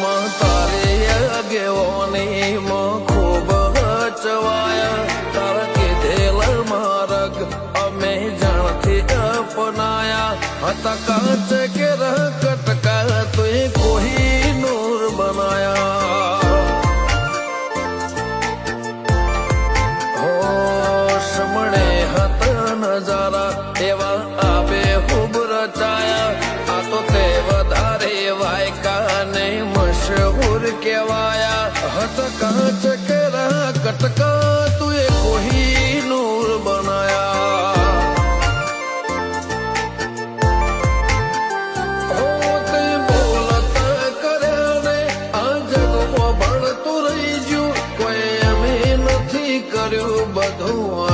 માં તારી આગેવાની માં ખૂબ ચવાયા તારા કીધેલ માર્ગ અમે જાણથી અપનાયા હતા કાચ કે કટકા તુએ કોઈ નૂર બનાયા હો સમણે હતા નજારા એવા આબે ખૂબ રચાયા આ તો તે વધારે વાયકા ને મશહૂર કેવાયા હતા કાચ કે કટકા તુએ કોઈ નૂર બનાયા હો તે બોલત કર્યા ને આ જગમાં ભણતું રહી ગયું કોઈ અમે નથી કર્યું બધું